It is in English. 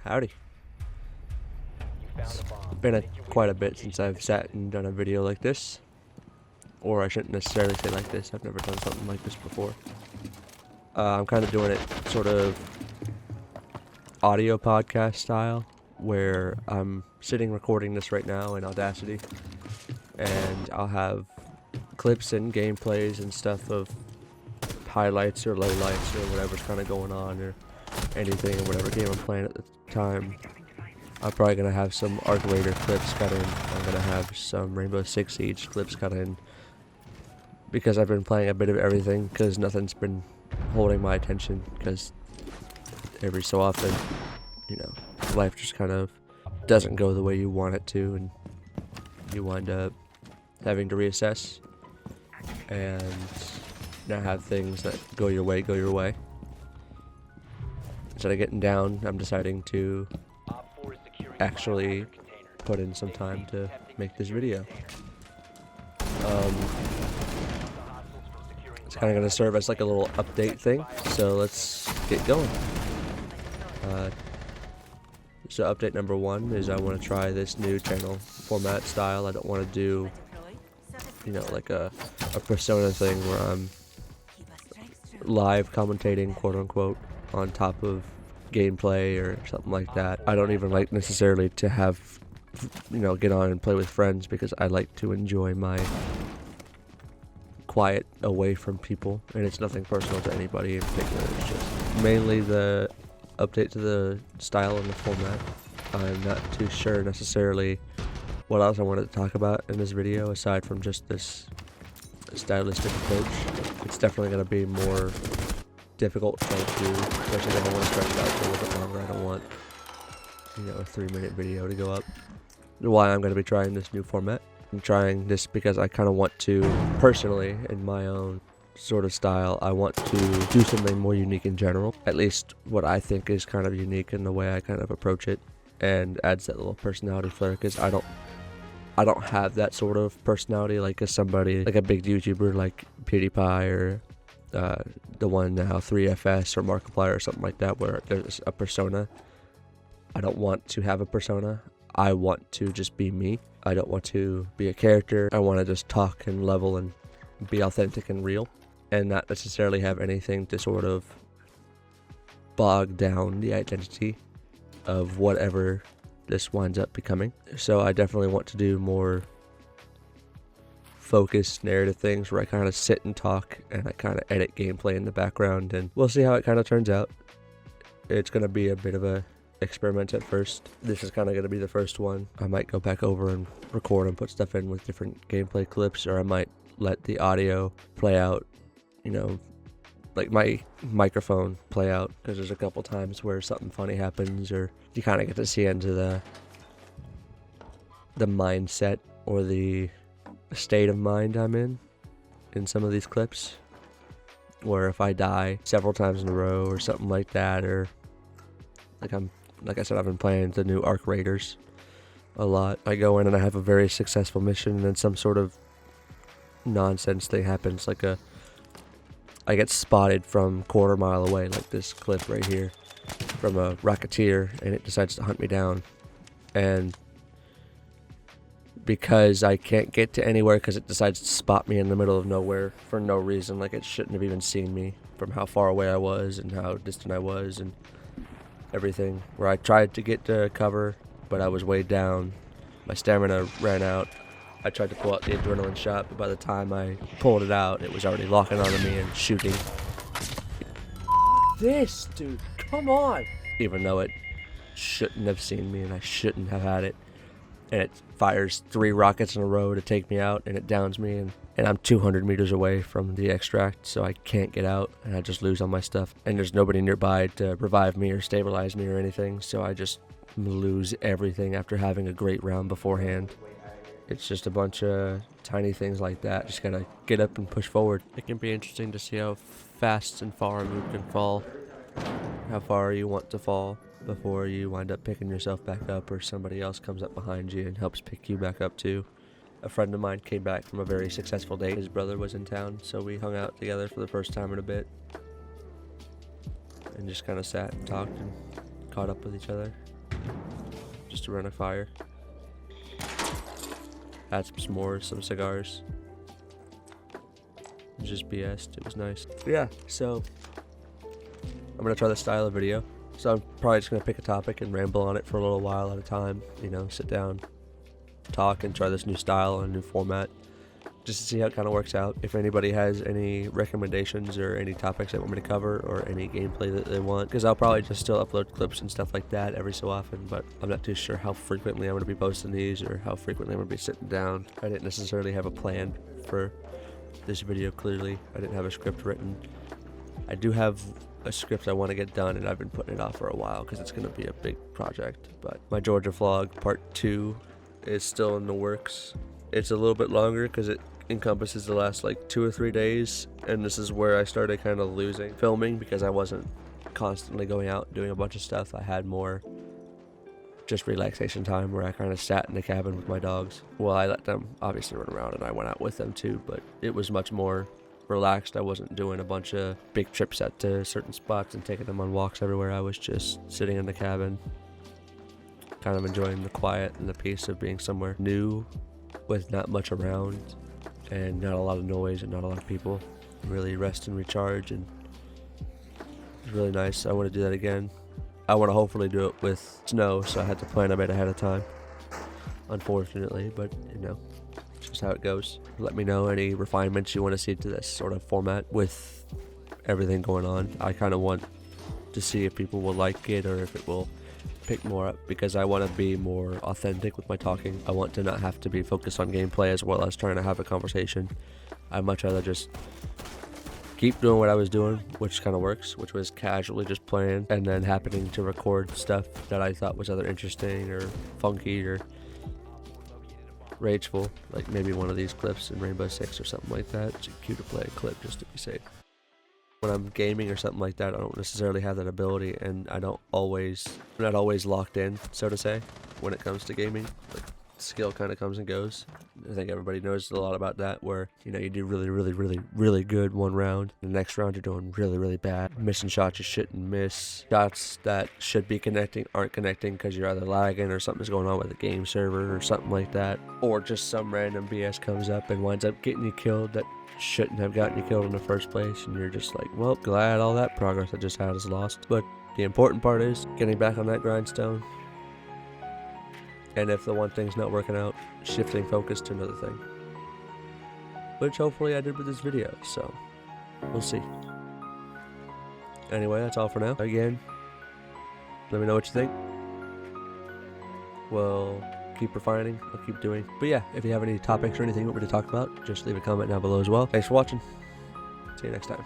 Howdy. It's been quite a bit since I've sat and done a video like this. Or I shouldn't necessarily say like this, I've never done something like this before. I'm kind of doing it sort of audio podcast style, where I'm sitting recording this right now in Audacity, and I'll have clips and gameplays and stuff of highlights or lowlights or whatever's kind of going on or anything or whatever game I'm playing at the time. I'm probably going to have some Arc Raider clips cut in. I'm going to have some Rainbow Six Siege clips cut in, because I've been playing a bit of everything, because nothing's been holding my attention, because every so often, you know, life just kind of doesn't go the way you want it to, and you wind up having to reassess and not have things that go your way. Instead of getting down, I'm deciding to actually put in some time to make this video. It's kind of going to serve as like a little update thing, so let's get going. So update number one is I want to try this new channel format style. I don't want to do, you know, like a persona thing where I'm live commentating, quote unquote, on top of gameplay or something like that. I don't even like necessarily to have, you know, get on and play with friends, because I like to enjoy my quiet away from people, and it's nothing personal to anybody in particular. It's just mainly the update to the style and the format. I'm not too sure necessarily what else I wanted to talk about in this video aside from just this stylistic approach. It's definitely going to be more difficult to try to do, especially if I want to stretch it out for a little bit longer. I don't want, you know, a 3-minute video to go up. Why I'm going to be trying this new format. I'm trying this because I kind of want to, personally, in my own sort of style, I want to do something more unique in general. At least what I think is kind of unique in the way I kind of approach it, and adds that little personality flair, because I don't have that sort of personality like somebody, like a big YouTuber like PewDiePie or the one now 3FS or Markiplier or something like that, where there's a persona. I don't want to have a persona. I want to just be me. I don't want to be a character. I want to just talk and level and be authentic and real, and not necessarily have anything to sort of bog down the identity of whatever this winds up becoming. So I definitely want to do more focused narrative things where I kind of sit and talk and I kind of edit gameplay in the background, and we'll see how it kind of turns out. It's going to be a bit of a experiment at first. This is kind of going to be the first one. I might go back over and record and put stuff in with different gameplay clips, or I might let the audio play out, you know, like my microphone play out, because there's a couple times where something funny happens, or you kind of get to see into the mindset or the state of mind I'm in some of these clips, where if I die several times in a row or something like that, or like I said, I've been playing the new Arc Raiders a lot. I go in and I have a very successful mission, and then some sort of nonsense thing happens, like I get spotted from quarter mile away, like this clip right here, from a rocketeer, and it decides to hunt me down. And because I can't get to anywhere, because it decides to spot me in the middle of nowhere for no reason, like it shouldn't have even seen me from how far away I was and how distant I was and everything, where I tried to get to cover, but I was weighed down. My stamina ran out. I tried to pull out the adrenaline shot, but by the time I pulled it out, it was already locking onto me and shooting. This, dude, come on! Even though it shouldn't have seen me and I shouldn't have had it. And it fires 3 rockets in a row to take me out, and it downs me, and I'm 200 meters away from the extract, so I can't get out, and I just lose all my stuff. And there's nobody nearby to revive me or stabilize me or anything, so I just lose everything after having a great round beforehand. It's just a bunch of tiny things like that. Just gotta get up and push forward. It can be interesting to see how fast and far you can fall, how far you want to fall before you wind up picking yourself back up, or somebody else comes up behind you and helps pick you back up too. A friend of mine came back from a very successful date. His brother was in town, so we hung out together for the first time in a bit, and just kind of sat and talked and caught up with each other. just around a fire. Had some s'mores, some cigars. Just BS'd. It was nice. Yeah, so I'm gonna try this style of video. So I'm probably just gonna pick a topic and ramble on it for a little while at a time. You know, sit down, talk, and try this new style and new format, just to see how it kind of works out. If anybody has any recommendations or any topics they want me to cover or any gameplay that they want, because I'll probably just still upload clips and stuff like that every so often, but I'm not too sure how frequently I'm going to be posting these or how frequently I'm going to be sitting down. I didn't necessarily have a plan for this video. Clearly I didn't have a script written. I do have a script I want to get done, and I've been putting it off for a while because it's going to be a big project. But my Georgia vlog part 2 is still in the works. It's a little bit longer because it encompasses the last like 2 or 3 days, and this is where I started kind of losing filming because I wasn't constantly going out and doing a bunch of stuff. I had more just relaxation time where I kind of sat in the cabin with my dogs. Well, I let them obviously run around and I went out with them too, but it was much more relaxed. I wasn't doing a bunch of big trips out to certain spots and taking them on walks everywhere. I was just sitting in the cabin, kind of enjoying the quiet and the peace of being somewhere new with not much around and not a lot of noise and not a lot of people. Really rest and recharge, and it's really nice. I want to do that again. I want to hopefully do it with snow, so I had to plan a bit ahead of time, unfortunately, but you know, it's just how it goes. Let me know any refinements you want to see to this sort of format with everything going on. I kind of want to see if people will like it or if it will pick more up, because I want to be more authentic with my talking. I want to not have to be focused on gameplay as well as trying to have a conversation. I'd much rather just keep doing what I was doing, which kind of works, which was casually just playing and then happening to record stuff that I thought was either interesting or funky or rageful, like maybe one of these clips in Rainbow Six or something like that. It's a cue to play a clip just to be safe. When I'm gaming or something like that, I don't necessarily have that ability, and I'm not always locked in, so to say, when it comes to gaming. Like, skill kind of comes and goes. I think everybody knows a lot about that, where you know you do really good one round, the next round you're doing really bad, missing shots you shouldn't miss, shots that should be connecting aren't connecting because you're either lagging or something's going on with the game server or something like that, or just some random BS comes up and winds up getting you killed that shouldn't have gotten you killed in the first place, and you're just like, well, glad all that progress I just had is lost. But the important part is getting back on that grindstone, and if the one thing's not working out, shifting focus to another thing, which hopefully I did with this video, so we'll see. Anyway, that's all for now. Again, let me know what you think. We'll keep refining, I'll keep doing. But yeah, if you have any topics or anything you want me to talk about, just leave a comment down below as well. Thanks for watching. See you next time.